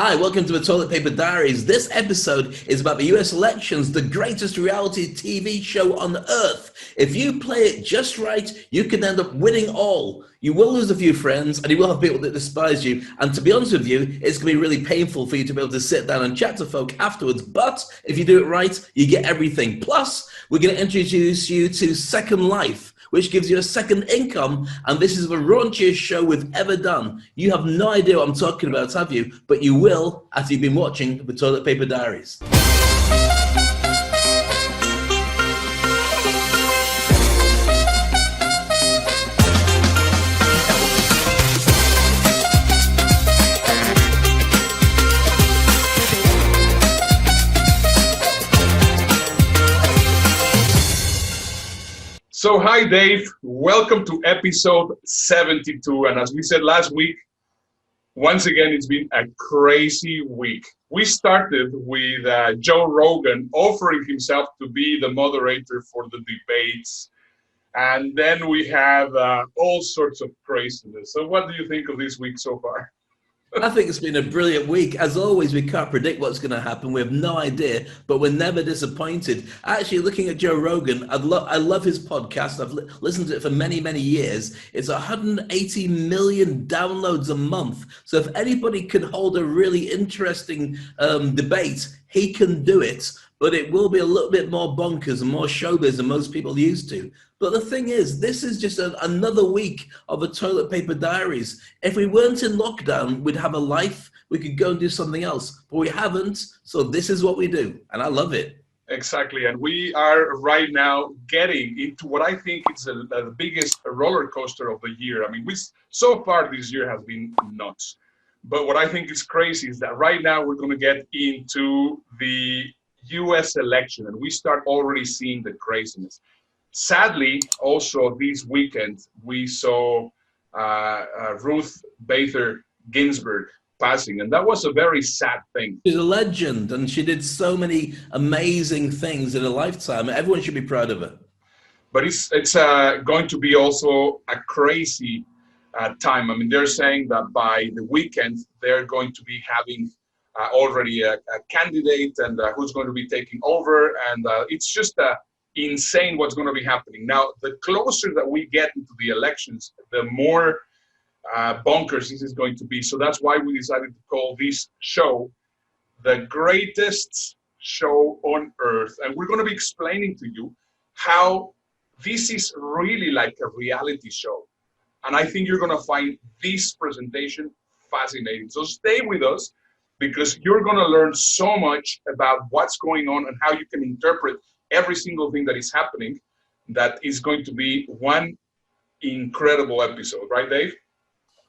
Hi, welcome to the Toilet Paper Diaries. This episode is about the US elections, the greatest reality TV show on earth. If you play it just right, you can end up winning all. You will lose a few friends and you will have people that despise you. And to be honest with you, it's going to be really painful for you to be able to sit down and chat to folk afterwards. But if you do it right, you get everything. Plus, we're going to introduce you to Second Life, which gives you a second income, and this is the raunchiest show we've ever done. You have no idea what I'm talking about, have you? But you will after you've been watching the Toilet Paper Diaries. So hi Dave, welcome to episode 72, and as we said last week, once again it's been a crazy week. We started with Joe Rogan offering himself to be the moderator for the debates, and then we have all sorts of craziness. So what do you think of this week so far? I think it's been a brilliant week. As always, we can't predict what's going to happen. We have no idea, but we're never disappointed. Actually, looking at Joe Rogan, I love his podcast. I've listened to it for many, many years. It's 180 million downloads a month. So if anybody can hold a really interesting debate, he can do it. But it will be a little bit more bonkers and more showbiz than most people used to. But the thing is, this is just another week of the Toilet Paper Diaries. If we weren't in lockdown, we'd have a life. We could go and do something else. But we haven't, so this is what we do. And I love it. Exactly. And we are right now getting into what I think is the biggest roller coaster of the year. I mean, so far this year has been nuts. But what I think is crazy is that right now we're going to get into the US election, and we start already seeing the craziness. Sadly, also this weekend, we saw Ruth Bader Ginsburg passing, and that was a very sad thing. She's a legend, and she did so many amazing things in her lifetime. Everyone should be proud of her. But it's going to be also a crazy time. I mean, they're saying that by the weekend, they're going to be having already a candidate and who's going to be taking over, and it's just insane what's going to be happening. Now, the closer that we get into the elections, the more bonkers this is going to be. So that's why we decided to call this show the greatest show on earth, and we're going to be explaining to you how this is really like a reality show, and I think you're going to find this presentation fascinating. So stay with us, because you're going to learn so much about what's going on and how you can interpret every single thing that is happening. That is going to be one incredible episode, right, Dave?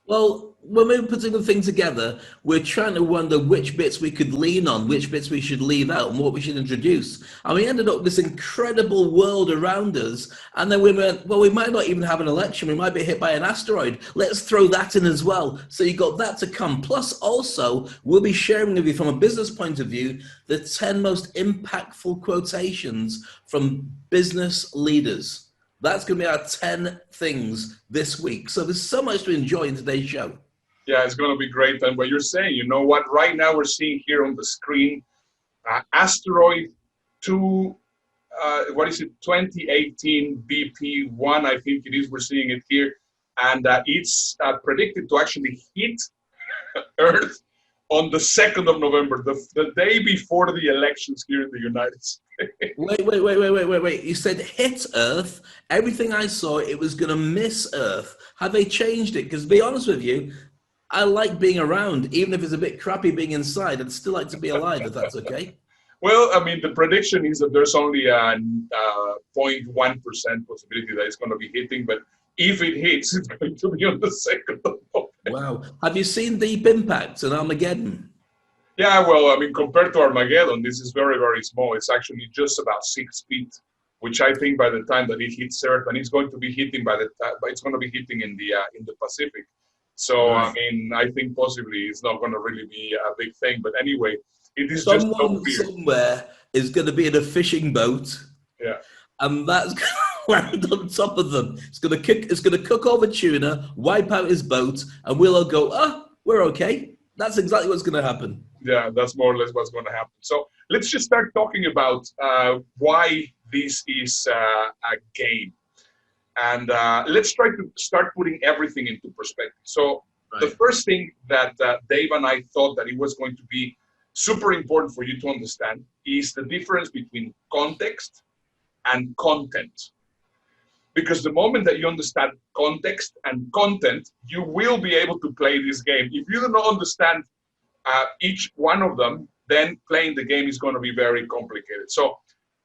Well, when we're putting the thing together, we're trying to wonder which bits we could lean on, which bits we should leave out, and what we should introduce. And we ended up with this incredible world around us. And then we went, well, we might not even have an election. We might be hit by an asteroid. Let's throw that in as well. So you got that to come. Plus, also, we'll be sharing with you from a business point of view, the 10 most impactful quotations from business leaders. That's going to be our 10 things this week. So there's so much to enjoy in today's show. Yeah, it's going to be great. And what you're saying, you know what? Right now we're seeing here on the screen, asteroid 2018 BP1, I think it is. We're seeing it here. And it's predicted to actually hit Earth on the 2nd of November, the day before the elections here in the United States. Wait. You said hit Earth. Everything I saw, it was going to miss Earth. Have they changed it? Because to be honest with you, I like being around. Even if it's a bit crappy being inside, I'd still like to be alive, if that's okay. Well, I mean, the prediction is that there's only a 0.1% possibility that it's going to be hitting. But if it hits, it's going to be on the 2nd of November. Wow. Have you seen Deep Impact and Armageddon? Yeah, well, I mean, compared to Armageddon, this is very, very small. It's actually just about 6 feet, which I think by the time that it hits Earth, and it's going to be hitting it's going to be hitting in the Pacific. So, right. I mean, I think possibly it's not going to really be a big thing. But anyway, it is just so weird. Somewhere is going to be in a fishing boat. Yeah. And that's going to land on top of them. It's going to cook all the tuna, wipe out his boat, and we'll all go, we're okay. That's exactly what's going to happen. Yeah, that's more or less what's going to happen. So let's just start talking about why this is a game. And let's try to start putting everything into perspective. So the Right. first thing that Dave and I thought that it was going to be super important for you to understand is the difference between context and content. Because the moment that you understand context and content, you will be able to play this game. If you do not understand each one of them, then playing the game is going to be very complicated. So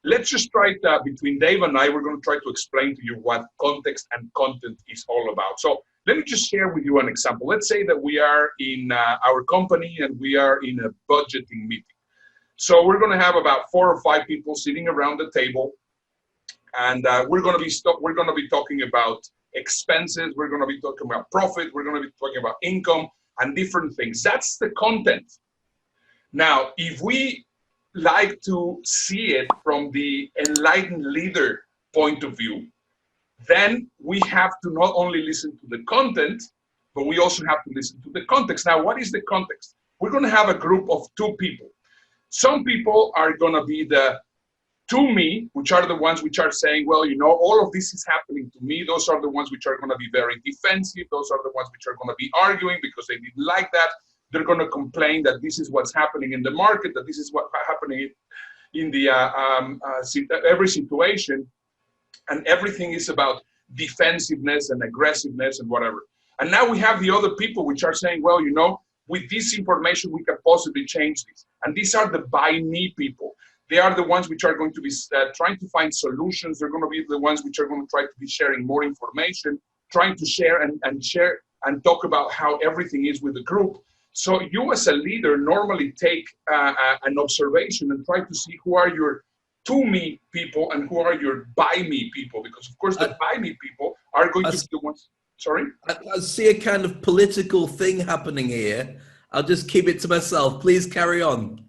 let's just try it between Dave and I. We're going to try to explain to you what context and content is all about. So let me just share with you an example. Let's say that we are in our company and we are in a budgeting meeting. So we're going to have about 4 or 5 people sitting around the table, and we're going to be talking about expenses. We're going to be talking about profit. We're going to be talking about income and different things. That's the content. Now, if we like to see it from the enlightened leader point of view, then we have to not only listen to the content, but we also have to listen to the context. Now, what is the context? We're going to have a group of 2 people. Some people are going to be the to me, which are the ones which are saying, well, you know, all of this is happening to me. Those are the ones which are going to be very defensive. Those are the ones which are going to be arguing because they didn't like that. They're going to complain that this is what's happening in the market, that this is what's happening in the every situation, and everything is about defensiveness and aggressiveness and whatever. And now we have the other people which are saying, well, you know, with this information, we can possibly change this. And these are the by me people. They are the ones which are going to be trying to find solutions. They're going to be the ones which are going to try to be sharing more information, trying to share and talk about how everything is with the group. So you as a leader normally take an observation and try to see who are your to me people and who are your by me people. Because of course the by me people are going to be the ones, sorry? I see a kind of political thing happening here. I'll just keep it to myself. Please carry on.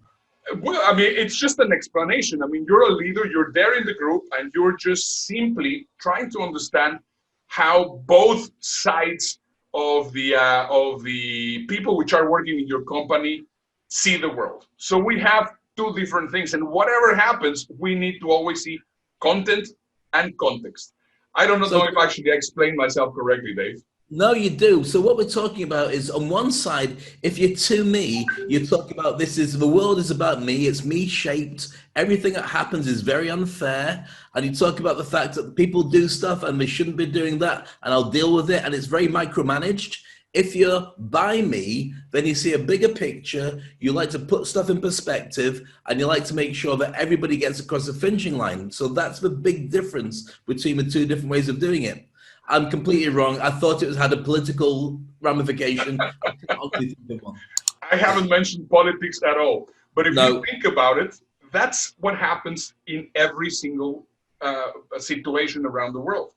Well, I mean, it's just an explanation. I mean, you're a leader, you're there in the group, and you're just simply trying to understand how both sides of the people which are working in your company see the world. So we have 2 different things, and whatever happens, we need to always see content and context. I don't know if actually I explained myself correctly, Dave. No, you do. So what we're talking about is on one side, if you're to me, you talk about this is the world is about me, it's me shaped. Everything that happens is very unfair. And you talk about the fact that people do stuff and they shouldn't be doing that, and I'll deal with it, and it's very micromanaged. If you're by me, then you see a bigger picture, you like to put stuff in perspective, and you like to make sure that everybody gets across the finishing line. So that's the big difference between the 2 different ways of doing it. I'm completely wrong. I thought it had a political ramification. I haven't mentioned politics at all. But if you think about it, that's what happens in every single situation around the world.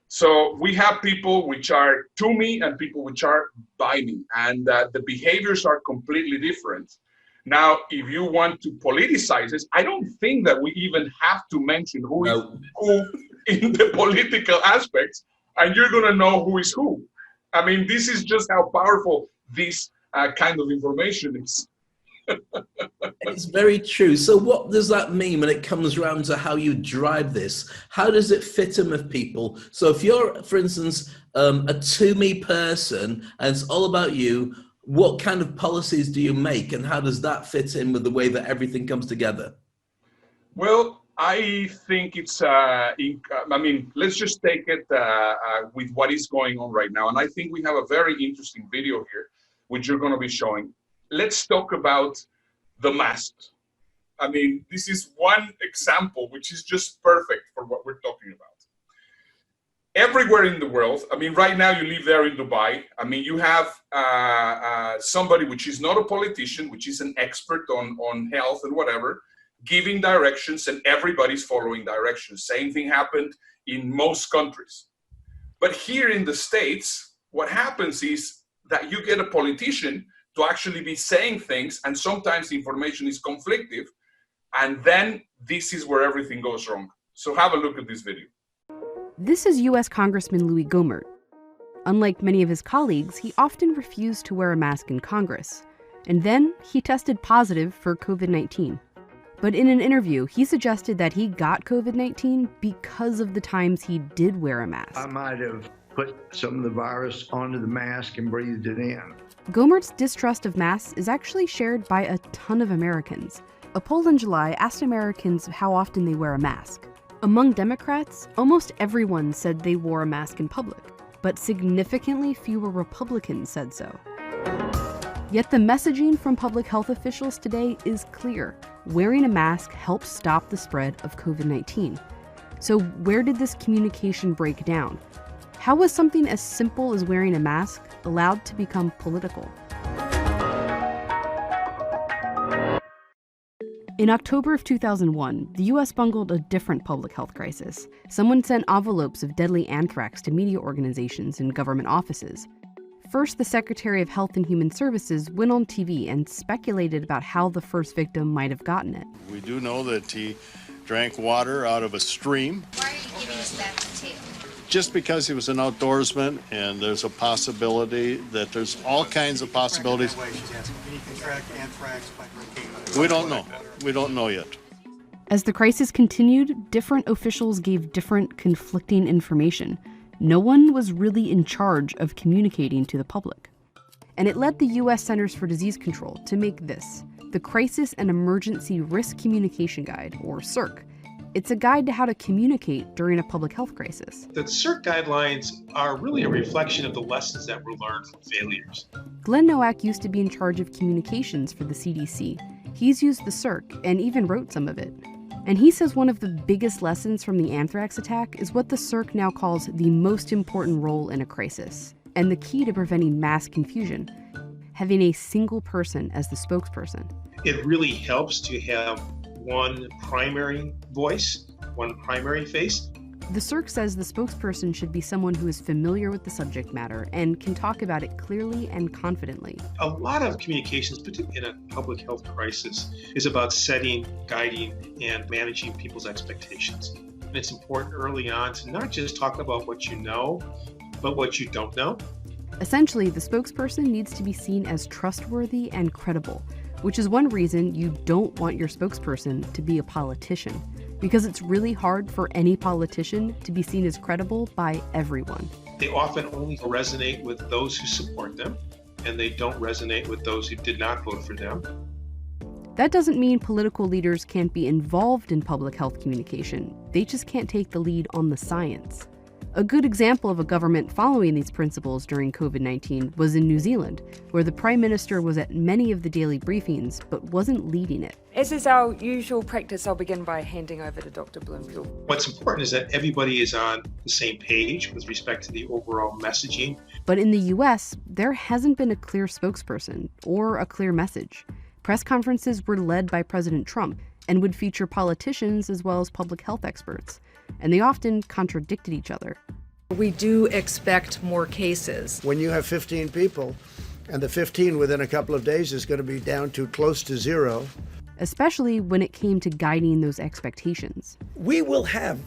So we have people which are to me and people which are by me, and the behaviors are completely different. Now, if you want to politicize this, I don't think that we even have to mention who is who in the political aspects, and you're going to know who is who. I mean, this is just how powerful this kind of information is. It's very true. So what does that mean when it comes around to how you drive this? How does it fit in with people? So if you're, for instance, a to-me person and it's all about you, what kind of policies do you make and how does that fit in with the way that everything comes together? Well, I think it's, I mean, let's just take it with what is going on right now. And I think we have a very interesting video here, which you're going to be showing. Let's talk about the masks. I mean, this is one example, which is just perfect for what we're talking about. Everywhere in the world, I mean, right now you live there in Dubai. I mean, you have somebody which is not a politician, which is an expert on health and whatever, giving directions, and everybody's following directions. Same thing happened in most countries. But here in the States, what happens is that you get a politician to actually be saying things, and sometimes the information is conflictive, and then this is where everything goes wrong. So have a look at this video. This is U.S. Congressman Louis Gohmert. Unlike many of his colleagues, he often refused to wear a mask in Congress. And then he tested positive for COVID-19. But in an interview, he suggested that he got COVID-19 because of the times he did wear a mask. I might have put some of the virus onto the mask and breathed it in. Gomert's distrust of masks is actually shared by a ton of Americans. A poll in July asked Americans how often they wear a mask. Among Democrats, almost everyone said they wore a mask in public, but significantly fewer Republicans said so. Yet the messaging from public health officials today is clear. Wearing a mask helps stop the spread of COVID-19. So where did this communication break down? How was something as simple as wearing a mask allowed to become political? In October of 2001, the US bungled a different public health crisis. Someone sent envelopes of deadly anthrax to media organizations and government offices. First, the Secretary of Health and Human Services went on TV and speculated about how the first victim might have gotten it. We do know that he drank water out of a stream. Why are you giving us that detail? Just because he was an outdoorsman, and there's a possibility that there's all kinds of possibilities. We don't know. We don't know yet. As the crisis continued, different officials gave different conflicting information. No one was really in charge of communicating to the public. And it led the U.S. Centers for Disease Control to make this, the Crisis and Emergency Risk Communication Guide, or CIRC. It's a guide to how to communicate during a public health crisis. The CIRC guidelines are really a reflection of the lessons that were learned from failures. Glenn Nowak used to be in charge of communications for the CDC. He's used the CIRC and even wrote some of it. And he says one of the biggest lessons from the anthrax attack is what the CIRC now calls the most important role in a crisis, and the key to preventing mass confusion, having a single person as the spokesperson. It really helps to have one primary voice, one primary face. The CIRC says the spokesperson should be someone who is familiar with the subject matter and can talk about it clearly and confidently. A lot of communications, particularly in a public health crisis, is about setting, guiding, and managing people's expectations. And it's important early on to not just talk about what you know, but what you don't know. Essentially, the spokesperson needs to be seen as trustworthy and credible, which is one reason you don't want your spokesperson to be a politician, because it's really hard for any politician to be seen as credible by everyone. They often only resonate with those who support them, and they don't resonate with those who did not vote for them. That doesn't mean political leaders can't be involved in public health communication. They just can't take the lead on the science. A good example of a government following these principles during COVID-19 was in New Zealand, where the Prime Minister was at many of the daily briefings but wasn't leading it. As is our usual practice, I'll begin by handing over to Dr. Bloomfield. What's important is that everybody is on the same page with respect to the overall messaging. But in the US, there hasn't been a clear spokesperson or a clear message. Press conferences were led by President Trump and would feature politicians as well as public health experts, and they often contradicted each other. We do expect more cases. When you have 15 people, and the 15 within a couple of days is going to be down to close to zero. Especially when it came to guiding those expectations. We will have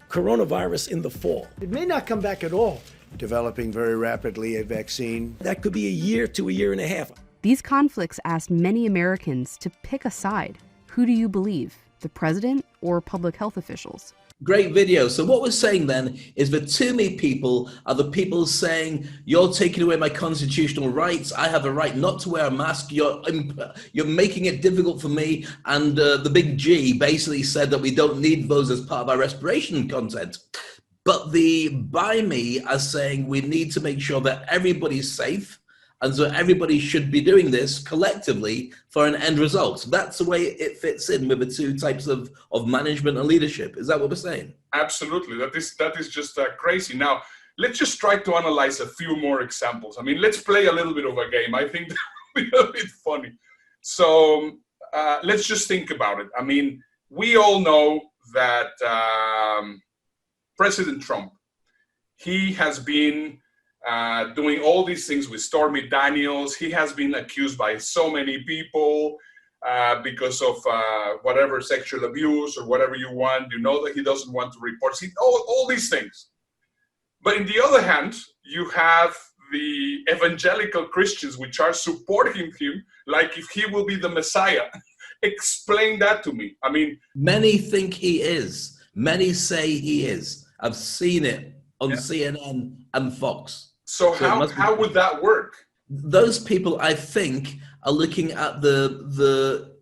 coronavirus in the fall. It may not come back at all. Developing very rapidly a vaccine. That could be a year to a year and a half. These conflicts asked many Americans to pick a side. Who do you believe, the president or public health officials? Great video. So what we're saying then is the to me people are the people saying, you're taking away my constitutional rights. I have a right not to wear a mask. You're making it difficult for me. And the big G basically said that we don't need those as part of our respiration content. But the by me are saying we need to make sure that everybody's safe. And so everybody should be doing this collectively for an end result. That's the way it fits in with the two types of management and leadership. Is that what we're saying? Absolutely. That is just crazy. Now, let's just try to analyze a few more examples. I mean, let's play a little bit of a game. I think that would be a bit funny. So let's just think about it. I mean, we all know that President Trump, he has been doing all these things with Stormy Daniels. He has been accused by so many people because of whatever sexual abuse or whatever you want. You know that he doesn't want to report. See, all these things. But in the other hand, you have the evangelical Christians which are supporting him like if he will be the Messiah. Explain that to me. I mean, many think he is. Many say he is. I've seen it on CNN and Fox. So it must be how would that work? Those people, I think, are looking at the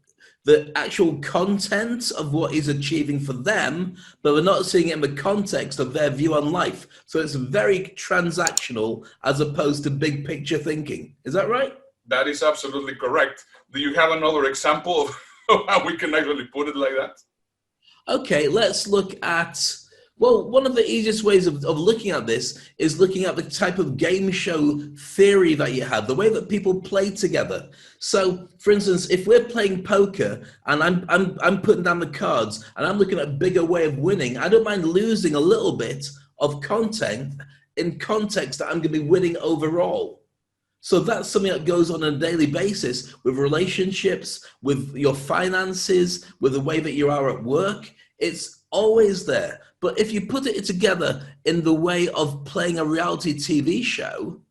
actual content of what he's achieving for them, but we're not seeing it in the context of their view on life. So it's very transactional as opposed to big picture thinking. Is that right? That is absolutely correct. Do you have another example of how we can actually put it like that? Okay, let's look at, well, one of the easiest ways of looking at this is looking at the type of game show theory that you have, the way that people play together. So, for instance, if we're playing poker and I'm putting down the cards and I'm looking at a bigger way of winning, I don't mind losing a little bit of content in context that I'm going to be winning overall. So that's something that goes on a daily basis with relationships, with your finances, with the way that you are at work. It's always there. But if you put it together in the way of playing a reality TV show,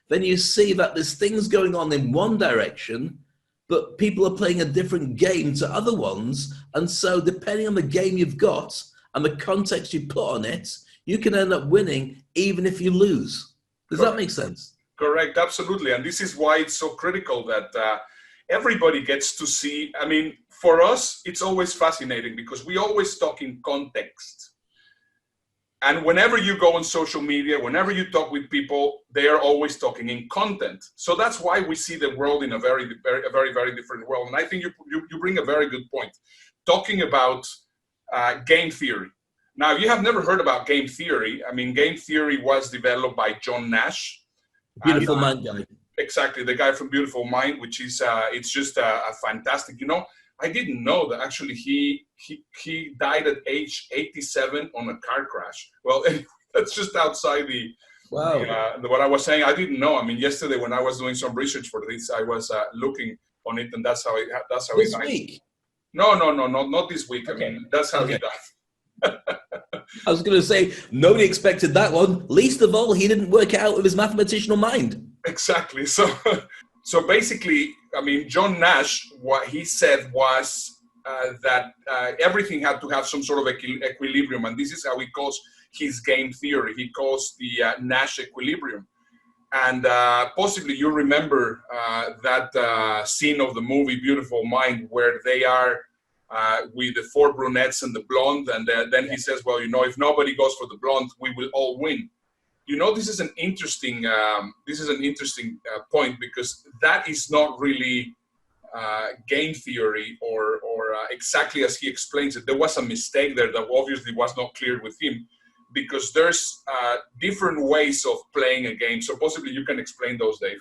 then you see that there's things going on in one direction, but people are playing a different game to other ones. And so depending on the game you've got and the context you put on it, you can end up winning even if you lose. Does that make sense? Correct, absolutely. And this is why it's so critical that everybody gets to see. I mean, for us, it's always fascinating because we always talk in context. And whenever you go on social media, whenever you talk with people, they are always talking in content. So that's why we see the world in a very, very different world. And I think you bring a very good point, talking about game theory. Now, if you have never heard about game theory, I mean, game theory was developed by John Nash. Beautiful Mind guy. Exactly, the guy from Beautiful Mind, which is it's just a fantastic. You know, I didn't know that actually he died at age 87 on a car crash. Well, that's just outside the what I was saying. I didn't know. I mean, yesterday when I was doing some research for this, I was looking on it, and that's how he died. This week? No, not this week. Okay. I mean, that's how he died. I was going to say, nobody expected that one. Least of all, he didn't work it out with his mathematical mind. Exactly. So basically, I mean, John Nash, what he said was that everything had to have some sort of equilibrium. And this is how he calls his game theory. He calls the Nash Equilibrium. And possibly you remember that scene of the movie Beautiful Mind where they are with the four brunettes and the blonde, and then he says, well, you know, if nobody goes for the blonde, we will all win. You know, this is an interesting point, because that is not really game theory or exactly as he explains it. There was a mistake there that obviously was not clear with him, because there's different ways of playing a game. So possibly you can explain those, Dave.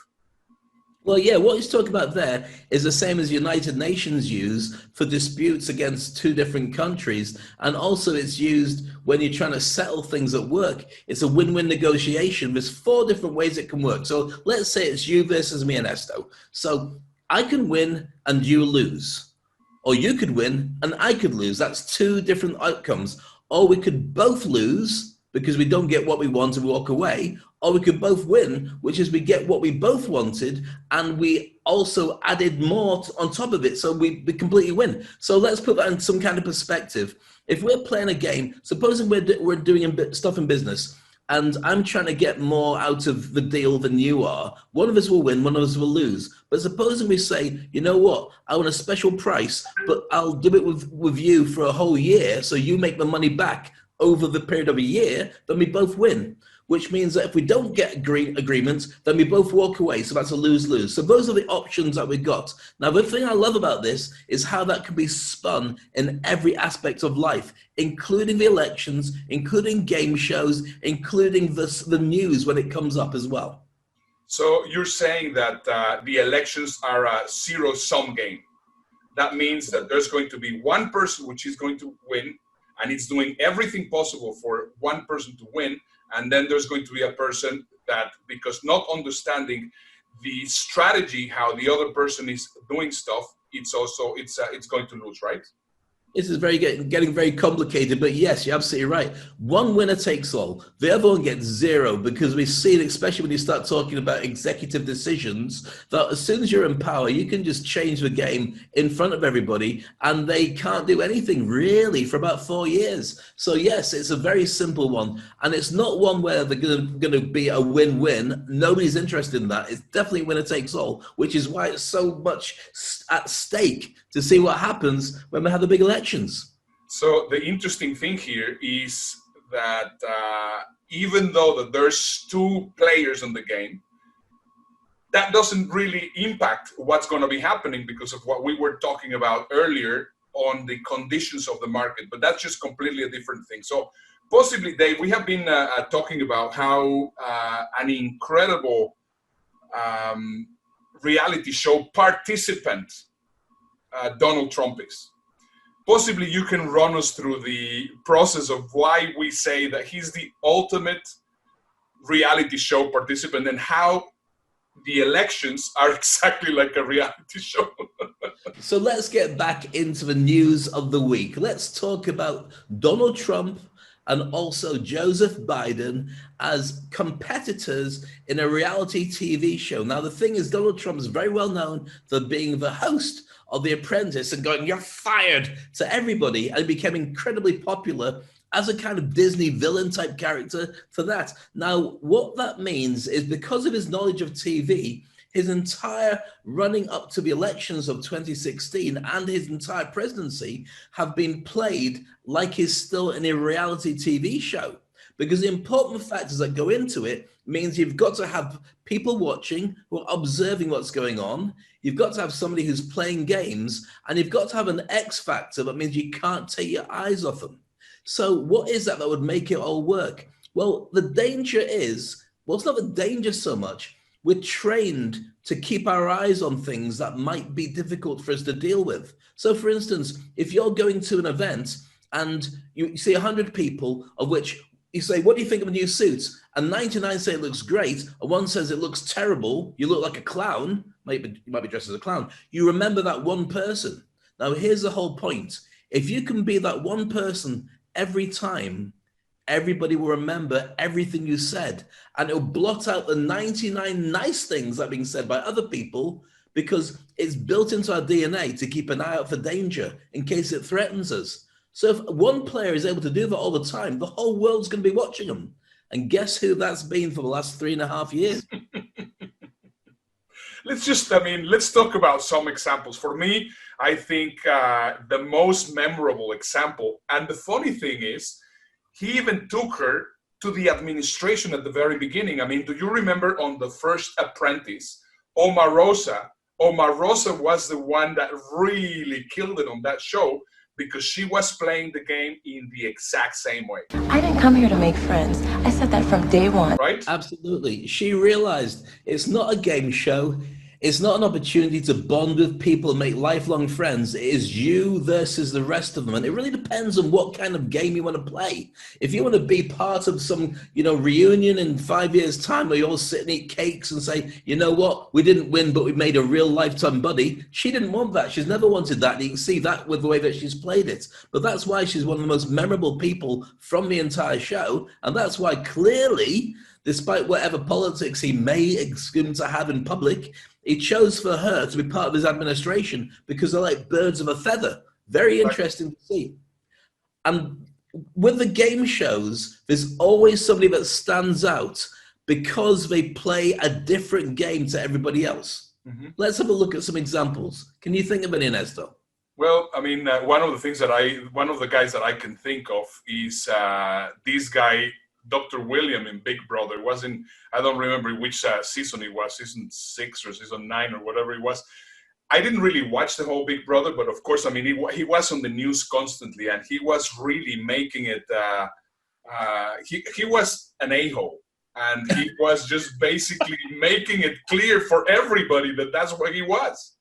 Well, yeah, what he's talking about there is the same as United Nations use for disputes against two different countries. And also it's used when you're trying to settle things at work. It's a win-win negotiation. There's 4 different ways it can work. So let's say it's you versus me, Ernesto. So I can win and you lose. Or you could win and I could lose. That's 2 different outcomes. Or we could both lose because we don't get what we want and walk away, or we could both win, which is we get what we both wanted and we also added more on top of it, so we completely win. So let's put that in some kind of perspective. If we're playing a game, supposing we're doing stuff in business and I'm trying to get more out of the deal than you are, one of us will win, one of us will lose. But supposing we say, you know what, I want a special price, but I'll do it with you for a whole year, so you make the money back over the period of a year, then we both win. Which means that if we don't get agreements, then we both walk away. So that's a lose-lose. So those are the options that we've got. Now, the thing I love about this is how that can be spun in every aspect of life, including the elections, including game shows, including the news when it comes up as well. So you're saying that the elections are a zero-sum game. That means that there's going to be one person which is going to win, and it's doing everything possible for one person to win. And then there's going to be a person that, because not understanding the strategy, how the other person is doing stuff, it's going to lose, right? This is getting very complicated, but yes, you're absolutely right. One winner takes all. The other one gets zero, because we see it, especially when you start talking about executive decisions, that as soon as you're in power, you can just change the game in front of everybody, and they can't do anything really for about 4 years. So yes, it's a very simple one, and it's not one where they're going to be a win-win. Nobody's interested in that. It's definitely winner takes all, which is why it's so much at stake to see what happens when we have the big elections. So the interesting thing here is that even though that there's two players in the game, that doesn't really impact what's going to be happening because of what we were talking about earlier on the conditions of the market. But that's just completely a different thing. So possibly, Dave, we have been talking about how an incredible reality show participant Donald Trump is. Possibly you can run us through the process of why we say that he's the ultimate reality show participant and how the elections are exactly like a reality show. So let's get back into the news of the week. Let's talk about Donald Trump and also Joseph Biden as competitors in a reality TV show. Now, the thing is, Donald Trump is very well known for being the host of The Apprentice and going, "You're fired," to everybody, and became incredibly popular as a kind of Disney villain type character for that. Now, what that means is because of his knowledge of TV, his entire running up to the elections of 2016 and his entire presidency have been played like he's still in a reality TV show. Because the important factors that go into it means you've got to have people watching who are observing what's going on. You've got to have somebody who's playing games, and you've got to have an X factor that means you can't take your eyes off them. So what is that would make it all work? Well, the danger is, well, it's not the danger so much. We're trained to keep our eyes on things that might be difficult for us to deal with. So for instance, if you're going to an event and you see 100 people, of which you say, "What do you think of a new suit?" And 99 say it looks great, and one says it looks terrible, you look like a clown, you might be dressed as a clown. You remember that one person. Now, here's the whole point. If you can be that one person every time, everybody will remember everything you said, and it'll blot out the 99 nice things that are being said by other people, because it's built into our DNA to keep an eye out for danger in case it threatens us. So if one player is able to do that all the time, the whole world's going to be watching them. And guess who that's been for the last 3.5 years? Let's talk about some examples. For me, I think the most memorable example, and the funny thing is, he even took her to the administration at the very beginning. I mean, do you remember on the first Apprentice, Omarosa was the one that really killed it on that show, because she was playing the game in the exact same way. I didn't come here to make friends. I said that from day one. Right? Absolutely. She realized it's not a game show. It's not an opportunity to bond with people and make lifelong friends. It is you versus the rest of them. And it really depends on what kind of game you want to play. If you want to be part of some, reunion in 5 years' time where you all sit and eat cakes and say, "You know what, we didn't win, but we made a real lifetime buddy." She didn't want that. She's never wanted that. And you can see that with the way that she's played it. But that's why she's one of the most memorable people from the entire show. And that's why clearly, despite whatever politics he may assume to have in public, he chose for her to be part of his administration because they're like birds of a feather. Very interesting to see. And with the game shows, there's always somebody that stands out because they play a different game to everybody else. Mm-hmm. Let's have a look at some examples. Can you think of any, Ernesto? Well, I mean, one of the guys that I can think of is this guy, Dr. William in Big Brother. I don't remember which season it was, season 6 or season 9 or whatever it was. I didn't really watch the whole Big Brother, but of course, I mean, he was on the news constantly, and he was really making it, he was an a-hole, and he was just basically making it clear for everybody that that's what he was.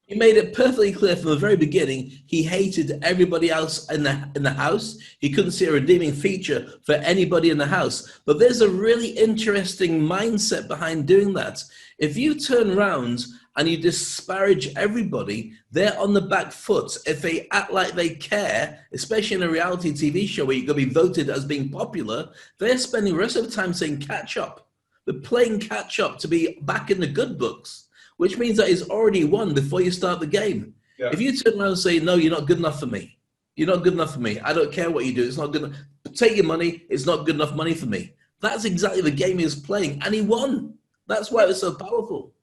He made it perfectly clear from the very beginning he hated everybody else in the house. He couldn't see a redeeming feature for anybody in the house. But there's a really interesting mindset behind doing that. If you turn around and you disparage everybody, they're on the back foot. If they act like they care, especially in a reality TV show where you're going to be voted as being popular, they're spending the rest of the time saying catch up. They're playing catch up to be back in the good books, which means that he's already won before you start the game. Yeah. If you turn around and say, no, you're not good enough for me. You're not good enough for me. I don't care what you do. It's not good enough. Take your money. It's not good enough money for me. That's exactly the game he was playing, and he won. That's why it was so powerful.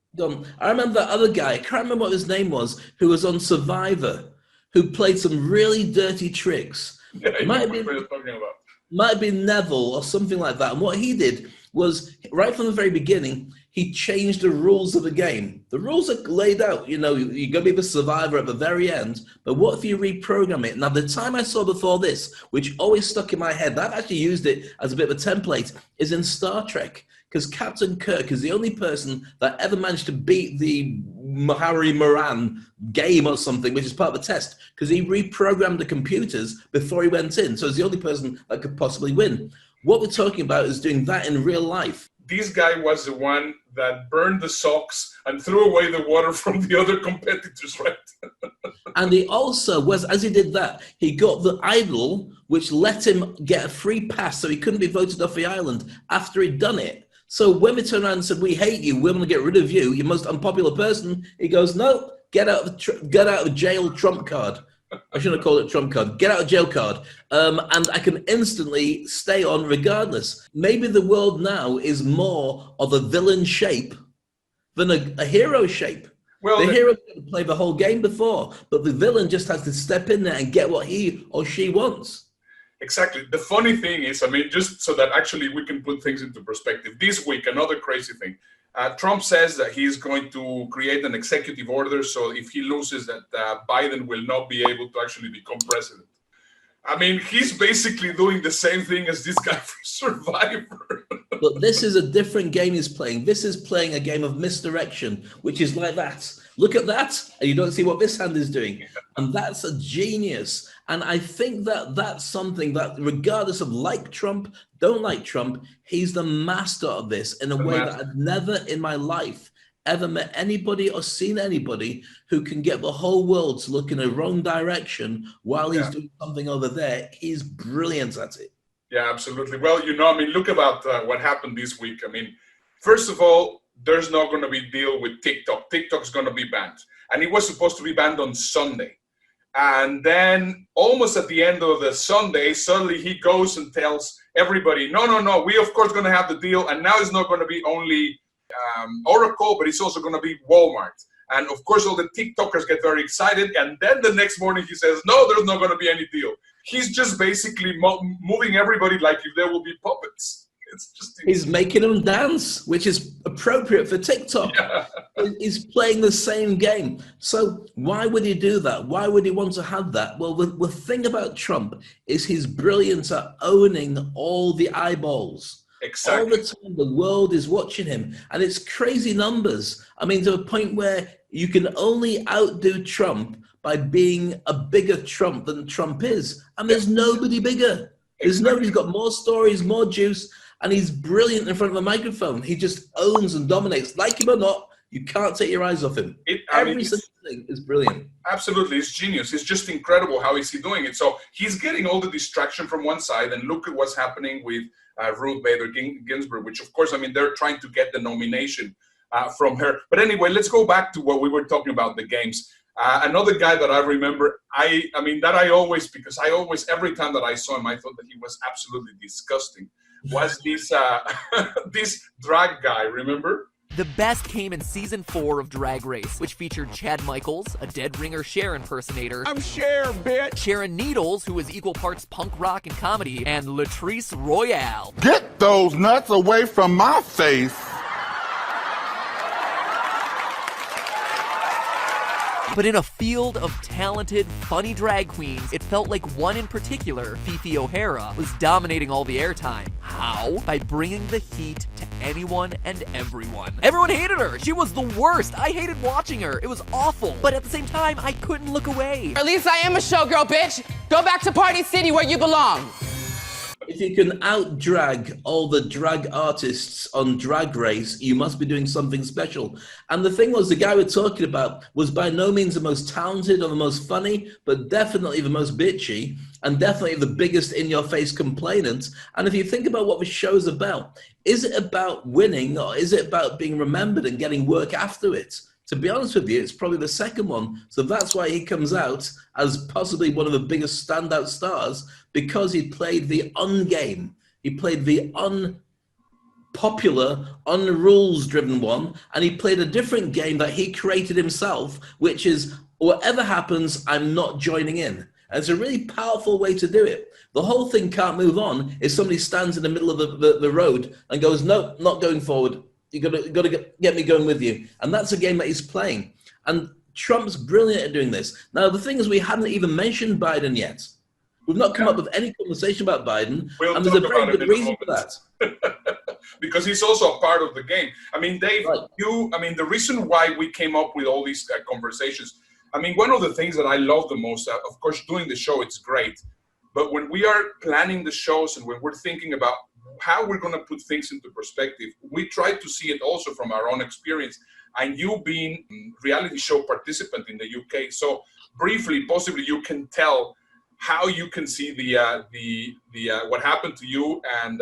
I remember that other guy, I can't remember what his name was, who was on Survivor, who played some really dirty tricks. Yeah, might have been Neville or something like that. And what he did was, right from the very beginning, he changed the rules of the game. The rules are laid out. You know, you're going to be the survivor at the very end, but what if you reprogram it? Now, the time I saw before this, which always stuck in my head, I've actually used it as a bit of a template, is in Star Trek. Because Captain Kirk is the only person that ever managed to beat the Harry Moran game or something, which is part of the test, because he reprogrammed the computers before he went in. So he's the only person that could possibly win. What we're talking about is doing that in real life. This guy was the one that burned the socks and threw away the water from the other competitors, right? And he also was, as he did that, he got the idol, which let him get a free pass so he couldn't be voted off the island after he'd done it. So when we turned around and said, we hate you, we're going to get rid of you, most unpopular person, he goes, no, get out of jail Trump card. I shouldn't have called it Trump card. Get out of jail card. And I can instantly stay on regardless. Maybe the world now is more of a villain shape than a hero shape. Well, the hero's going to play the whole game before, but the villain just has to step in there and get what he or she wants. Exactly. The funny thing is, I mean, just so that actually we can put things into perspective, this week, another crazy thing. Trump says that he's going to create an executive order, so if he loses, that Biden will not be able to actually become president. I mean, he's basically doing the same thing as this guy from Survivor. But this is a different game he's playing. This is playing a game of misdirection, which is like that. Look at that, and you don't see what this hand is doing. And that's a genius. And I think that that's something that, regardless of like Trump, don't like Trump, he's the master of this in a way that I've never in my life ever met anybody or seen anybody who can get the whole world to look in a wrong direction while he's doing something over there. He's brilliant at it. Yeah, absolutely. Well, you know, I mean, look about what happened this week. I mean, first of all, there's not going to be deal with TikTok. TikTok's going to be banned. And it was supposed to be banned on Sunday. And then almost at the end of the Sunday, suddenly he goes and tells everybody, no, we of course going to have the deal. And now it's not going to be only Oracle, but it's also going to be Walmart. And of course, all the TikTokers get very excited. And then the next morning he says, no, there's not going to be any deal. He's just basically moving everybody like if there will be puppets. It's just he's making them dance, which is appropriate for TikTok. Yeah. He's playing the same game. So why would he do that? Why would he want to have that? Well, the thing about Trump is he's brilliant at owning all the eyeballs. Exactly. All the time the world is watching him. And it's crazy numbers. I mean, to a point where you can only outdo Trump by being a bigger Trump than Trump is. And there's nobody bigger. There's nobody who's got more stories, more juice. And he's brilliant in front of a microphone. He just owns and dominates. Like him or not, you can't take your eyes off him. Every single thing is brilliant. Absolutely, it's genius. It's just incredible how is he doing it. So he's getting all the distraction from one side, and look at what's happening with Ruth Bader Ginsburg, which of course, I mean, they're trying to get the nomination from her. But anyway, let's go back to what we were talking about, the games. Another guy that I remember, because every time that I saw him, I thought that he was absolutely disgusting, was this this drag guy, remember? The best came in season 4 of Drag Race, which featured Chad Michaels, a Dead Ringer Cher impersonator. I'm Cher, bitch! Sharon Needles, who was equal parts punk rock and comedy, and Latrice Royale. Get those nuts away from my face! But in a field of talented, funny drag queens, it felt like one in particular, Fifi O'Hara, was dominating all the airtime. How? By bringing the heat to anyone and everyone. Everyone hated her. She was the worst. I hated watching her. It was awful. But at the same time, I couldn't look away. At least I am a showgirl, bitch. Go back to Party City where you belong. if you can out-drag all the drag artists on Drag Race, you must be doing something special. And the thing was, the guy we're talking about was by no means the most talented or the most funny, but definitely the most bitchy, and definitely the biggest in-your-face complainant. And if you think about what the show's about, is it about winning, or is it about being remembered and getting work after it? To be honest with you, it's probably the second one. So that's why he comes out as possibly one of the biggest standout stars, because he played the un-game. He played the unpopular, un-rules-driven one, and he played a different game that he created himself, which is, whatever happens, I'm not joining in. And it's a really powerful way to do it. The whole thing can't move on if somebody stands in the middle of the road and goes, no, not going forward. You got to get me going with you. And that's a game that he's playing. And Trump's brilliant at doing this. Now, the thing is, we haven't even mentioned Biden yet. We've not come up with any conversation about Biden. And there's a very good reason for that. Because he's also a part of the game. I mean, Dave, the reason why we came up with all these conversations, I mean, one of the things that I love the most, of course, doing the show, it's great. But when we are planning the shows and when we're thinking about how we're going to put things into perspective, we try to see it also from our own experience. And you being a reality show participant in the UK, so briefly, possibly you can tell how you can see the what happened to you and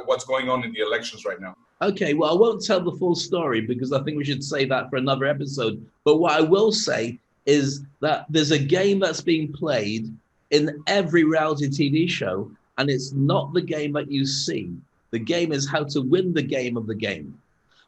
what's going on in the elections right now. Okay, well, I won't tell the full story because I think we should save that for another episode. But what I will say is that there's a game that's being played in every reality TV show, and it's not the game that you see. The game is how to win the game of the game.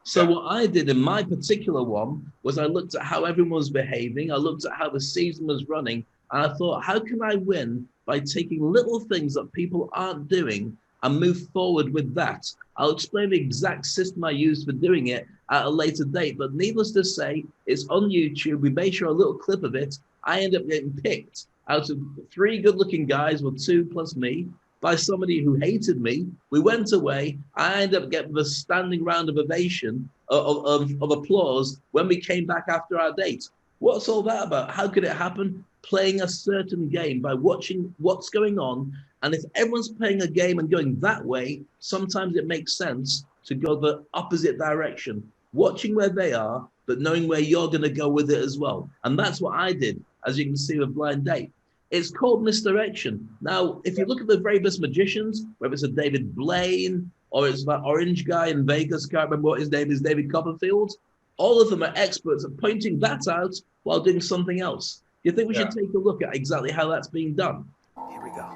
So what I did in my particular one was I looked at how everyone was behaving. I looked at how the season was running. And I thought, how can I win by taking little things that people aren't doing and move forward with that? I'll explain the exact system I used for doing it at a later date. But needless to say, it's on YouTube. We made sure a little clip of it. I ended up getting picked out of 3 good-looking guys, or 2 plus me, by somebody who hated me. We went away. I ended up getting the standing round of ovation of applause when we came back after our date. What's all that about? How could it happen? Playing a certain game by watching what's going on. And if everyone's playing a game and going that way, sometimes it makes sense to go the opposite direction, watching where they are, but knowing where you're going to go with it as well. And that's what I did, as you can see with Blind Date. It's called misdirection. Now, if you look at the very best magicians, whether it's a David Blaine or it's that orange guy in Vegas, can't remember what his name is, David Copperfield, all of them are experts at pointing that out while doing something else. Do you think we should take a look at exactly how that's being done? Here we go.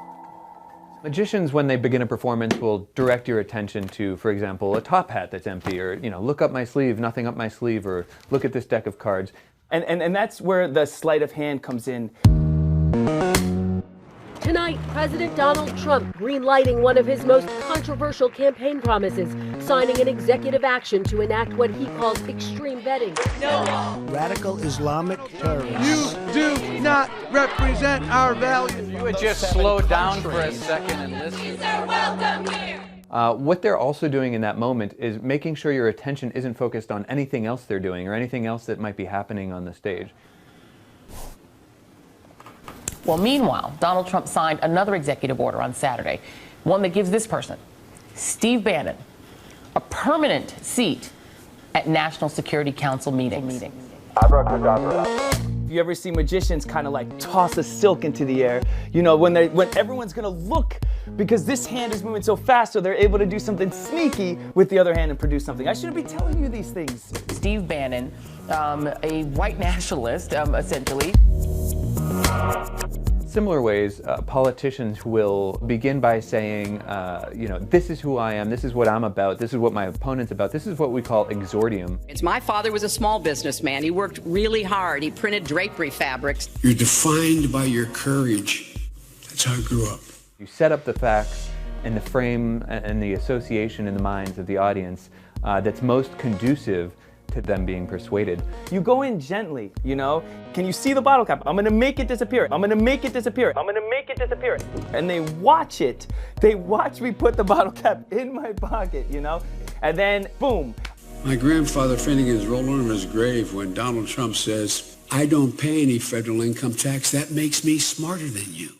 Magicians, when they begin a performance, will direct your attention to, for example, a top hat that's empty, or, look up my sleeve, nothing up my sleeve, or look at this deck of cards. And that's where the sleight of hand comes in. Tonight, President Donald Trump green-lighting one of his most controversial campaign promises, signing an executive action to enact what he calls extreme vetting. No. Radical Islamic terrorists. You do not represent our values. You would just slow down for a second and listen. They're welcome here. What they're also doing in that moment is making sure your attention isn't focused on anything else they're doing or anything else that might be happening on the stage. Well, meanwhile, Donald Trump signed another executive order on Saturday, one that gives this person, Steve Bannon, a permanent seat at National Security Council meetings. You ever see magicians kind of like toss a silk into the air? When everyone's gonna look, because this hand is moving so fast, so they're able to do something sneaky with the other hand and produce something. I shouldn't be telling you these things. Steve Bannon, a white nationalist, essentially. Similar ways, politicians will begin by saying, this is who I am, this is what I'm about, this is what my opponent's about. This is what we call exordium. My father was a small businessman. He worked really hard. He printed drapery fabrics. You're defined by your courage. That's how I grew up. You set up the facts and the frame and the association in the minds of the audience that's most conducive to them being persuaded. You go in gently, Can you see the bottle cap? I'm gonna make it disappear. I'm gonna make it disappear. I'm gonna make it disappear. And they watch it. They watch me put the bottle cap in my pocket, And then, boom. My grandfather Finnegan's rolling on his grave when Donald Trump says, I don't pay any federal income tax. That makes me smarter than you.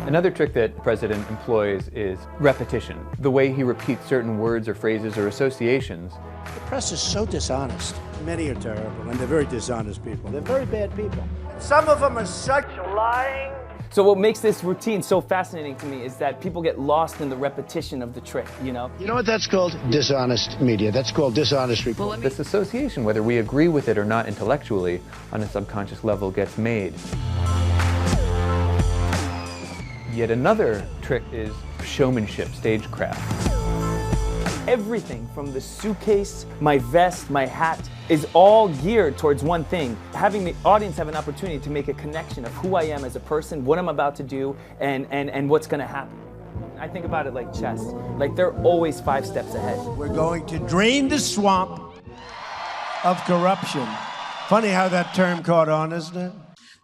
Another trick that the president employs is repetition. The way he repeats certain words or phrases or associations. The press is so dishonest. Many are terrible, and they're very dishonest people. They're very bad people. Some of them are such lying. So what makes this routine so fascinating to me is that people get lost in the repetition of the trick, you know? You know what that's called? Dishonest media. That's called dishonest reporting. This association, whether we agree with it or not intellectually, on a subconscious level gets made. Yet another trick is showmanship, stagecraft. Everything from the suitcase, my vest, my hat, is all geared towards one thing. Having the audience have an opportunity to make a connection of who I am as a person, what I'm about to do, and what's gonna happen. I think about it like chess. Like they're always 5 steps ahead. We're going to drain the swamp of corruption. Funny how that term caught on, isn't it?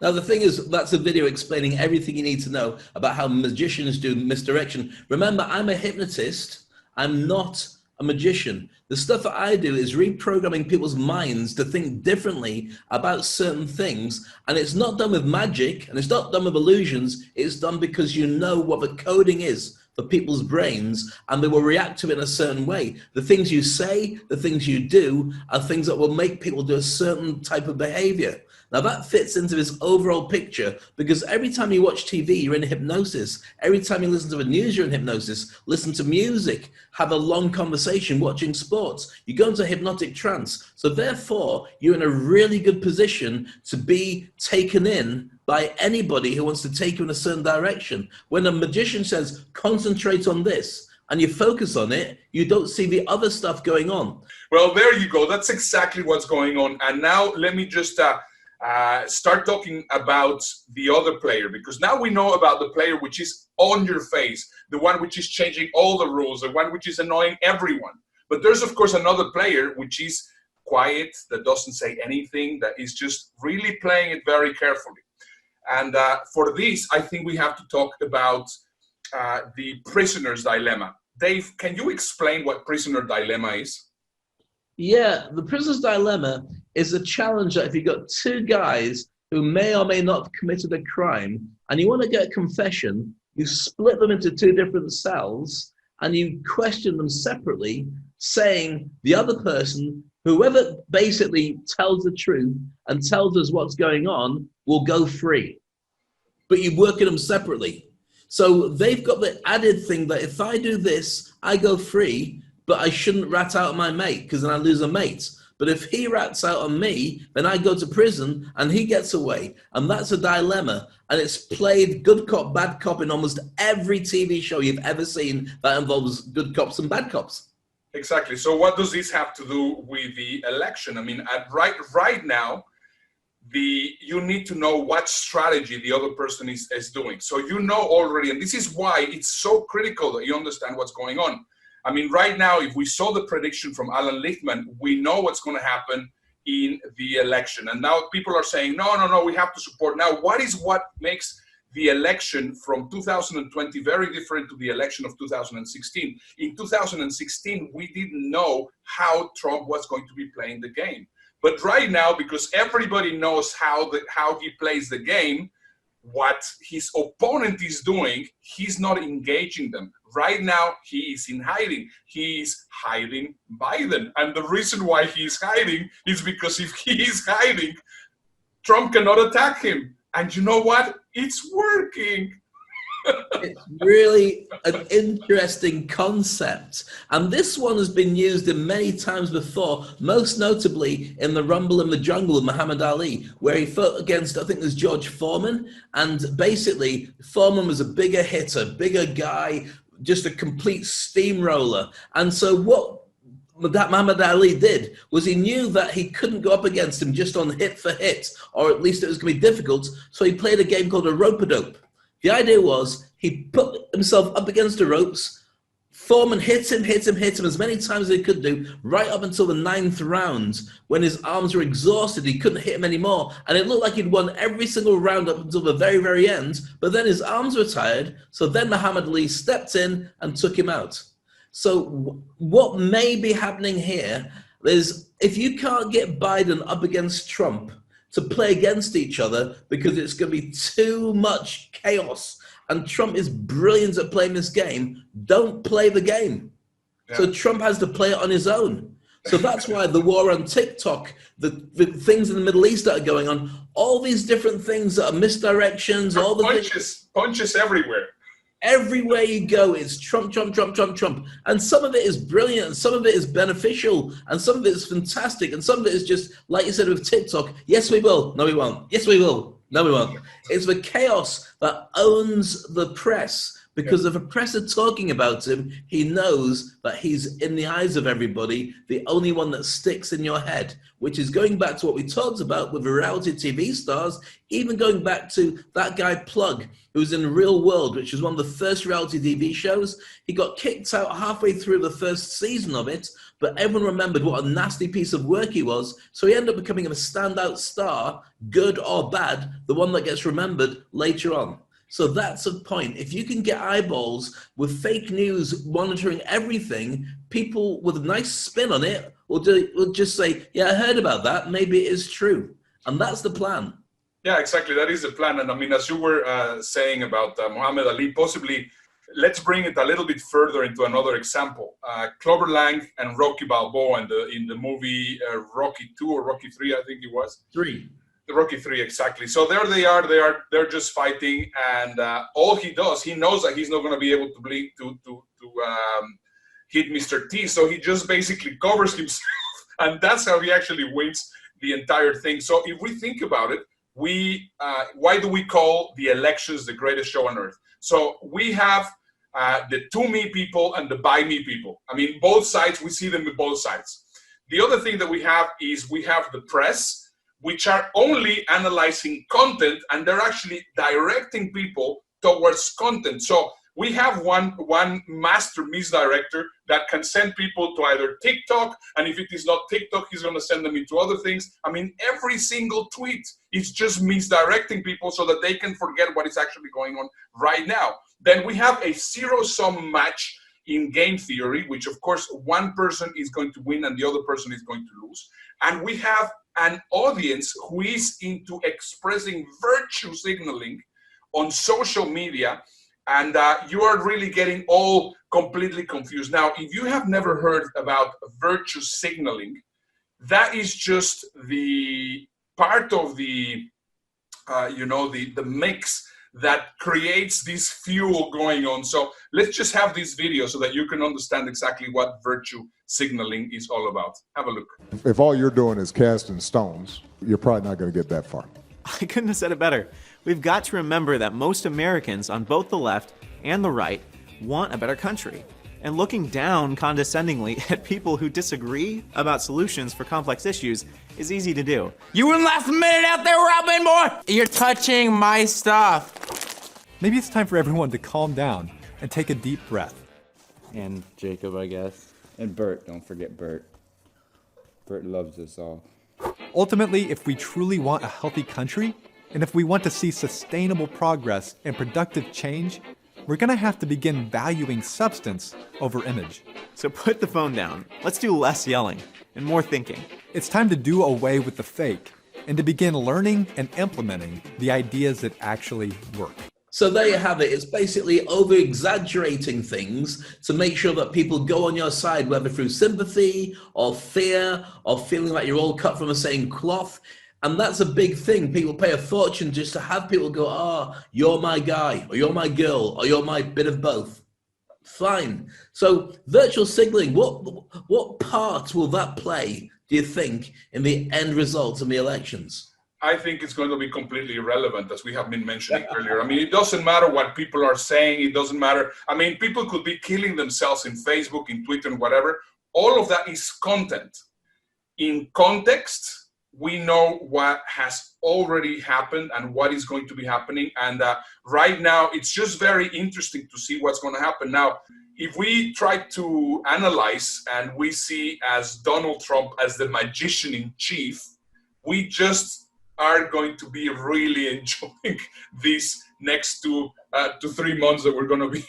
Now, the thing is, that's a video explaining everything you need to know about how magicians do misdirection. Remember, I'm a hypnotist. I'm not a magician. The stuff that I do is reprogramming people's minds to think differently about certain things. And it's not done with magic, and it's not done with illusions. It's done because you know what the coding is for people's brains, and they will react to it in a certain way. The things you say, the things you do, are things that will make people do a certain type of behavior. Now that fits into this overall picture, because every time you watch TV, you're in hypnosis. Every time you listen to the news, you're in hypnosis. Listen to music, have a long conversation, watching sports. You go into a hypnotic trance. So therefore, you're in a really good position to be taken in by anybody who wants to take you in a certain direction. When a magician says, concentrate on this, and you focus on it, you don't see the other stuff going on. Well, there you go. That's exactly what's going on. And now let me just start talking about the other player, because now we know about the player which is on your face, the one which is changing all the rules, the one which is annoying everyone. But there's, of course, another player which is quiet, that doesn't say anything, that is just really playing it very carefully. And for this, I think we have to talk about the prisoner's dilemma. Dave, can you explain what prisoner dilemma is? Yeah, the prisoner's dilemma is a challenge that if you've got 2 guys who may or may not have committed a crime, and you want to get a confession, you split them into 2 different cells, and you question them separately, saying the other person, whoever basically tells the truth and tells us what's going on, will go free. But you work at them separately. So they've got the added thing that if I do this, I go free, but I shouldn't rat out my mate, because then I lose a mate. But if he rats out on me, then I go to prison and he gets away. And that's a dilemma. And it's played good cop, bad cop in almost every TV show you've ever seen that involves good cops and bad cops. Exactly. So what does this have to do with the election? I mean, right now, you need to know what strategy the other person is doing. So you know already, and this is why it's so critical that you understand what's going on. I mean, right now, if we saw the prediction from Alan Lichtman, we know what's going to happen in the election. And now people are saying, no, we have to support. Now, what makes the election from 2020 very different to the election of 2016? In 2016, we didn't know how Trump was going to be playing the game. But right now, because everybody knows how he plays the game, what his opponent is doing, he's not engaging them. Right now, he is in hiding. He is hiding Biden. And the reason why he is hiding is because if he is hiding, Trump cannot attack him. And you know what? It's working. It's really an interesting concept. And this one has been used in many times before, most notably in the Rumble in the Jungle of Muhammad Ali, where he fought against, I think it was George Foreman. And basically, Foreman was a bigger hitter, bigger guy, just a complete steamroller. And so what Muhammad Ali did was he knew that he couldn't go up against him just on hit for hit, or at least it was going to be difficult. So he played a game called a rope-a-dope. The idea was he put himself up against the ropes. Foreman hit him as many times as he could do, right up until the 9th round, when his arms were exhausted. He couldn't hit him anymore. And it looked like he'd won every single round up until the very, very end. But then his arms were tired. So then Muhammad Ali stepped in and took him out. So what may be happening here is if you can't get Biden up against Trump to play against each other because it's going to be too much chaos And Trump is brilliant at playing this game. Don't play the game. Yeah. So Trump has to play it on his own. So that's why the war on TikTok, the things in the Middle East that are going on, all these different things that are misdirections, all the punches everywhere. Everywhere you go, it's Trump, Trump, Trump, Trump, Trump. And some of it is brilliant, and some of it is beneficial, and some of it is fantastic, and some of it is just, like you said with TikTok, yes, we will, no, we won't. Yes, we will, no, we won't. It's the chaos that owns the press. Because if a press are talking about him, he knows that he's, in the eyes of everybody, the only one that sticks in your head, which is going back to what we talked about with the reality TV stars, even going back to that guy Plug, who was in Real World, which was one of the first reality TV shows. He got kicked out halfway through the first season of it, but everyone remembered what a nasty piece of work he was. So he ended up becoming a standout star, good or bad, the one that gets remembered later on. So that's a point. If you can get eyeballs with fake news monitoring everything, people with a nice spin on it will just say, yeah, I heard about that. Maybe it is true. And that's the plan. Yeah, exactly. That is the plan. And I mean, as you were saying about Muhammad Ali, possibly let's bring it a little bit further into another example. Clover Lang and Rocky Balboa in the movie Rocky 2 or Rocky 3, I think it was. 3. The Rocky 3, exactly. So there they are. They're just fighting, and all he does, he knows that he's not going to be able to hit Mr. T. So he just basically covers himself, and that's how he actually wins the entire thing. So if we think about it, why do we call the elections the greatest show on earth? So we have the to me people and the by me people. I mean, both sides. We see them with both sides. The other thing that we have is we have the press, which are only analyzing content, and they're actually directing people towards content. So we have one master misdirector that can send people to either TikTok, and if it is not TikTok, he's going to send them into other things. I mean, every single tweet is just misdirecting people so that they can forget what is actually going on right now. Then we have a zero-sum match in game theory, which of course one person is going to win and the other person is going to lose. And we have an audience who is into expressing virtue signaling on social media, and you are really getting all completely confused. Now, if you have never heard about virtue signaling, that is just the part of the the mix that creates this fuel going on. So let's just have this video so that you can understand exactly what virtue signaling is all about. Have a look. If all you're doing is casting stones, you're probably not going to get that far. I couldn't have said it better. We've got to remember that most Americans on both the left and the right want a better country. And looking down condescendingly at people who disagree about solutions for complex issues is easy to do. You wouldn't last a minute out there, Robin, boy! You're touching my stuff. Maybe it's time for everyone to calm down and take a deep breath. And Jacob, I guess. And Bert, don't forget Bert. Bert loves us all. Ultimately, if we truly want a healthy country, and if we want to see sustainable progress and productive change, we're gonna have to begin valuing substance over image. So put the phone down. Let's do less yelling and more thinking. It's time to do away with the fake and to begin learning and implementing the ideas that actually work. So there you have it. It's basically over-exaggerating things to make sure that people go on your side, whether through sympathy or fear or feeling like you're all cut from the same cloth. And that's a big thing. People pay a fortune just to have people go, oh, you're my guy, or you're my girl, or you're my bit of both. Fine. So virtual signaling, what part will that play, do you think, in the end results of the elections? I think it's going to be completely irrelevant, as we have been mentioning earlier. I mean, it doesn't matter what people are saying. It doesn't matter. I mean, people could be killing themselves in Facebook, in Twitter, and whatever. All of that is content. In context, we know what has already happened and what is going to be happening. And right now, it's just very interesting to see what's going to happen. Now, if we try to analyze and we see as Donald Trump as the magician in chief, we just are going to be really enjoying these next 2 to 3 months that we're going to be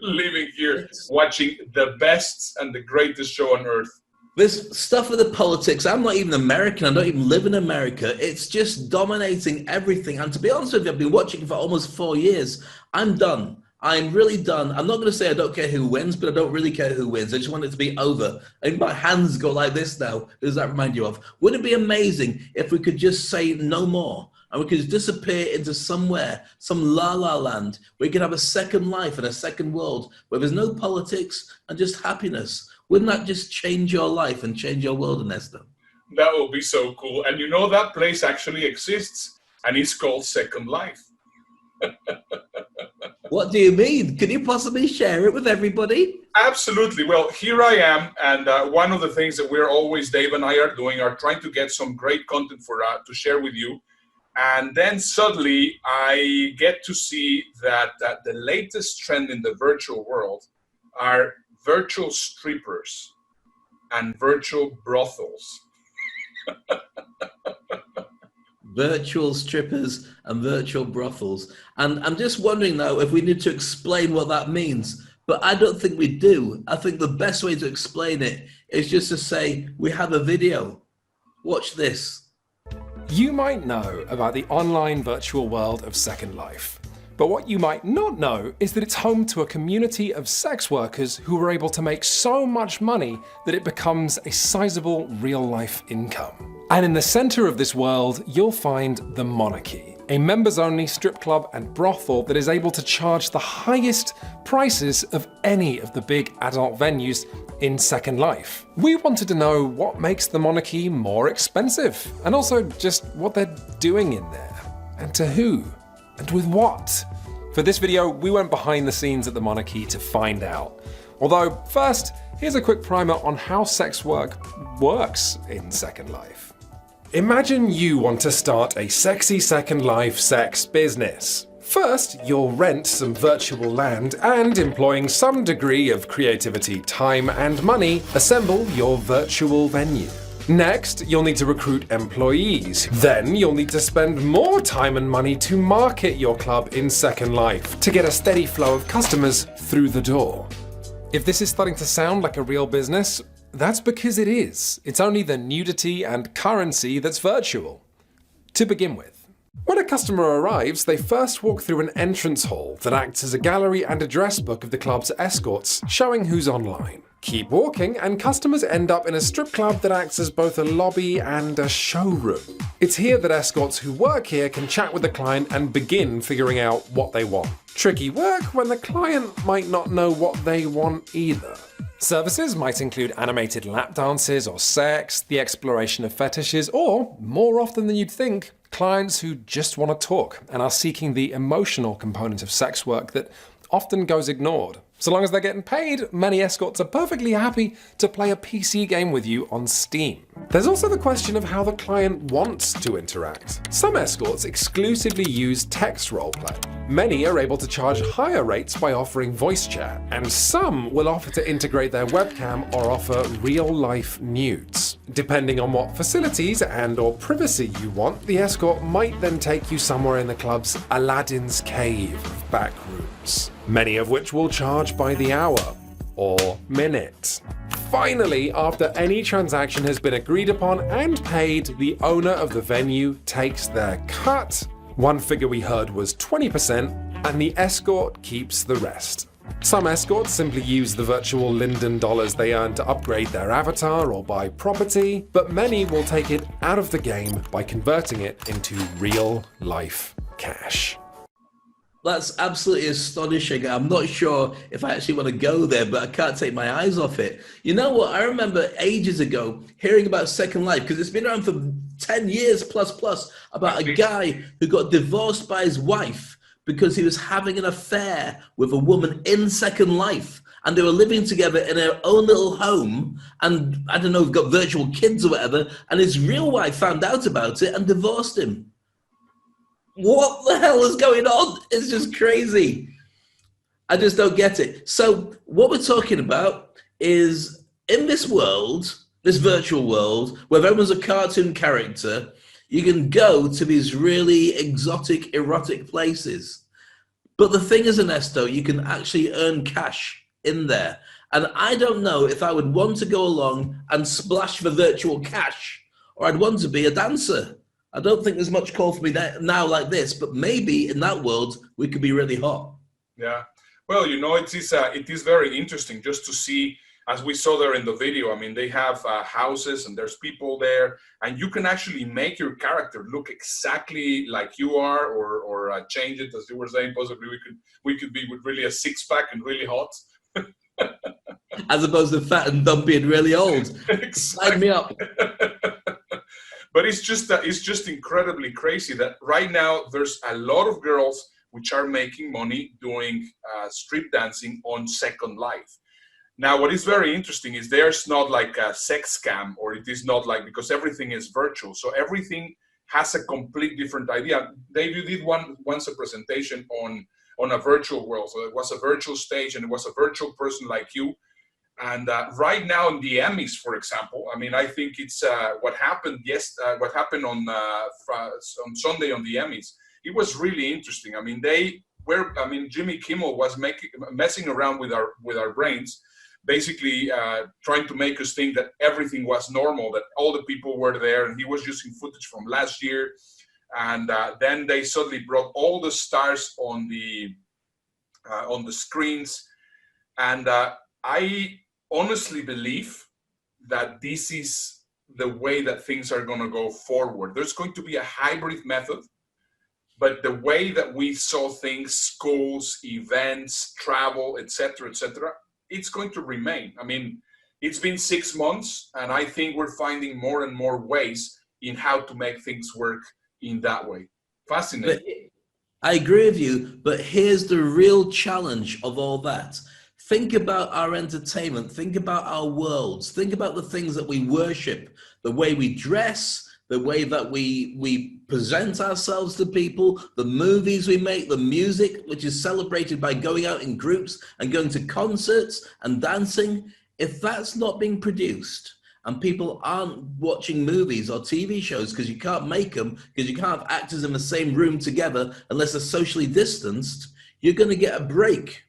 living here, watching the best and the greatest show on earth. This stuff with the politics, I'm not even American, I don't even live in America. It's just dominating everything. And to be honest with you, I've been watching for almost 4 years. I'm done. I'm really done. I'm not going to say I don't care who wins, but I don't really care who wins. I just want it to be over. And my hands go like this now. Who does that remind you of? Wouldn't it be amazing if we could just say no more? And we could just disappear into somewhere, some la-la land, where we could have a second life and a second world, where there's no politics and just happiness. Wouldn't that just change your life and change your world, Ernesto? That would be so cool. And you know that place actually exists, and it's called Second Life. What do you mean? Can you possibly share it with everybody? Absolutely. Well, here I am, and one of the things that we're always, Dave and I are doing, are trying to get some great content for to share with you. And then suddenly I get to see that the latest trend in the virtual world are virtual strippers and virtual brothels. Virtual strippers and virtual brothels. And I'm just wondering now if we need to explain what that means. But I don't think we do. I think the best way to explain it is just to say, we have a video. Watch this. You might know about the online virtual world of Second Life. But what you might not know is that it's home to a community of sex workers who were able to make so much money that it becomes a sizable real-life income. And in the center of this world, you'll find the Monarchy, a members-only strip club and brothel that is able to charge the highest prices of any of the big adult venues in Second Life. We wanted to know what makes the Monarchy more expensive, and also just what they're doing in there, and to who, and with what. For this video, we went behind the scenes at the Monarchy to find out. Although, first, here's a quick primer on how sex work works in Second Life. Imagine you want to start a sexy Second Life sex business. First, you'll rent some virtual land and, employing some degree of creativity, time, and money, assemble your virtual venue. Next, you'll need to recruit employees. Then you'll need to spend more time and money to market your club in Second Life to get a steady flow of customers through the door. If this is starting to sound like a real business, that's because it is. It's only the nudity and currency that's virtual. To begin with, when a customer arrives, they first walk through an entrance hall that acts as a gallery and address book of the club's escorts, showing who's online. Keep walking, and customers end up in a strip club that acts as both a lobby and a showroom. It's here that escorts who work here can chat with the client and begin figuring out what they want. Tricky work when the client might not know what they want either. Services might include animated lap dances or sex, the exploration of fetishes, or, more often than you'd think, clients who just want to talk and are seeking the emotional component of sex work that often goes ignored. So long as they're getting paid, many escorts are perfectly happy to play a PC game with you on Steam. There's also the question of how the client wants to interact. Some escorts exclusively use text roleplay. Many are able to charge higher rates by offering voice chat, and some will offer to integrate their webcam or offer real-life nudes. Depending on what facilities and/or privacy you want, the escort might then take you somewhere in the club's Aladdin's cave of back rooms, many of which will charge by the hour or minute. Finally, after any transaction has been agreed upon and paid, the owner of the venue takes their cut. One figure we heard was 20%, and the escort keeps the rest. Some escorts simply use the virtual Linden dollars they earn to upgrade their avatar or buy property, but many will take it out of the game by converting it into real-life cash. That's absolutely astonishing. I'm not sure if I actually want to go there, but I can't take my eyes off it. You know what? I remember ages ago hearing about Second Life, because it's been around for 10 years plus, about a guy who got divorced by his wife because he was having an affair with a woman in Second Life. And they were living together in their own little home. And I don't know, got virtual kids or whatever. And his real wife found out about it and divorced him. What the hell is going on? It's just crazy. I just don't get it. So what we're talking about is, in this world, this virtual world, where everyone's a cartoon character, you can go to these really exotic, erotic places. But the thing is, Ernesto, you can actually earn cash in there. And I don't know if I would want to go along and splash for virtual cash, or I'd want to be a dancer. I don't think there's much call for me now like this, but maybe in that world, we could be really hot. Yeah. Well, you know, it is very interesting just to see, as we saw there in the video. I mean, they have houses and there's people there, and you can actually make your character look exactly like you are, or change it, as you were saying. Possibly we could be with really a six-pack and really hot. As opposed to fat and dumpy and really old. Sign me up. But it's just incredibly crazy that right now there's a lot of girls which are making money doing strip dancing on Second Life. Now, what is very interesting is there's not like a sex scam, or it is not like, because everything is virtual. So everything has a complete different idea. Dave, you did once a presentation on a virtual world. So it was a virtual stage and it was a virtual person like you. And right now in the Emmys, for example, I mean, I think it's what happened on Sunday on the Emmys. It was really interesting. I mean, Jimmy Kimmel was messing around with our brains, basically trying to make us think that everything was normal, that all the people were there, and he was using footage from last year. And then they suddenly brought all the stars on the screens, and I honestly believe that this is the way that things are going to go forward. There's going to be a hybrid method, but the way that we saw things, schools, events, travel, etc., it's going to remain. I mean, it's been 6 months, and I think we're finding more and more ways in how to make things work in that way. Fascinating. I agree with you, but here's the real challenge of all that. Think about our entertainment, think about our worlds, think about the things that we worship, the way we dress, the way that we present ourselves to people, the movies we make, the music, which is celebrated by going out in groups and going to concerts and dancing. If that's not being produced and people aren't watching movies or TV shows because you can't make them, because you can't have actors in the same room together unless they're socially distanced, you're going to get a break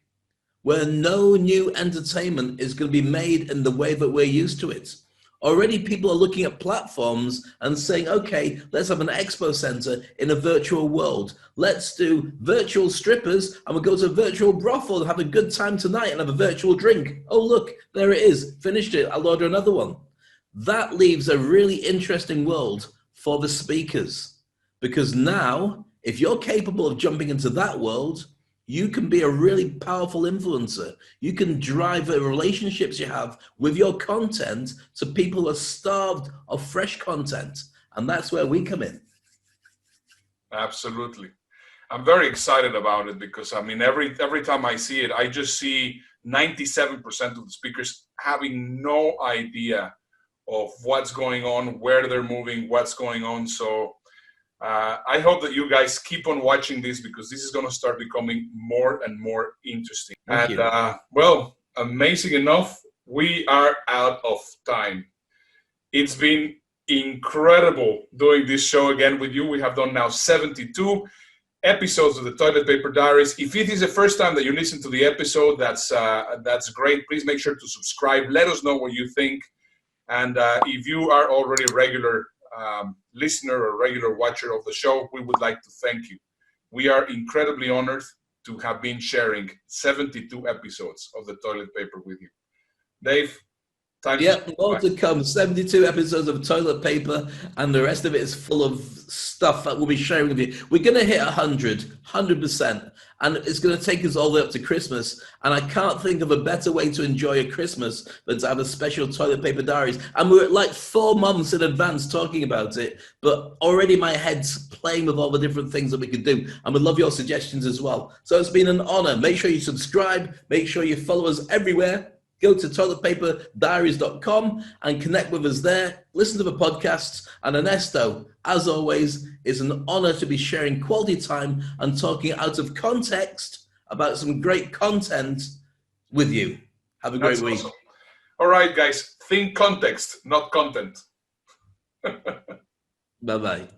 where no new entertainment is going to be made in the way that we're used to it. Already people are looking at platforms and saying, okay, let's have an expo center in a virtual world. Let's do virtual strippers and we'll go to a virtual brothel and have a good time tonight and have a virtual drink. Oh, look, there it is. Finished it. I'll order another one. That leaves a really interesting world for the speakers, because now if you're capable of jumping into that world, you can be a really powerful influencer. You can drive the relationships you have with your content to people who are starved of fresh content. And that's where we come in. Absolutely. I'm very excited about it because, I mean, every time I see it, I just see 97% of the speakers having no idea of what's going on, where they're moving, what's going on. So I hope that you guys keep on watching this, because this is going to start becoming more and more interesting. Thank you. Well, amazing enough, we are out of time. It's been incredible doing this show again with you. We have done now 72 episodes of the Toilet Paper Diaries. If it is the first time that you listen to the episode, that's great. Please make sure to subscribe. Let us know what you think. And if you are already a regular listener or regular watcher of the show, we would like to thank you. We are incredibly honored to have been sharing 72 episodes of the Toilet Paper with you. Dave, more to come. 72 episodes of Toilet Paper, and the rest of it is full of stuff that we'll be sharing with you. We're going to hit 100%, and it's going to take us all the way up to Christmas. And I can't think of a better way to enjoy a Christmas than to have a special Toilet Paper Diaries. And we're like 4 months in advance talking about it, but already my head's playing with all the different things that we could do. And we'd love your suggestions as well. So it's been an honor. Make sure you subscribe. Make sure you follow us everywhere. Go to toiletpaperdiaries.com and connect with us there. Listen to the podcasts. And Ernesto, as always, it's an honor to be sharing quality time and talking out of context about some great content with you. Have a great week. Awesome. All right, guys. Think context, not content. Bye-bye.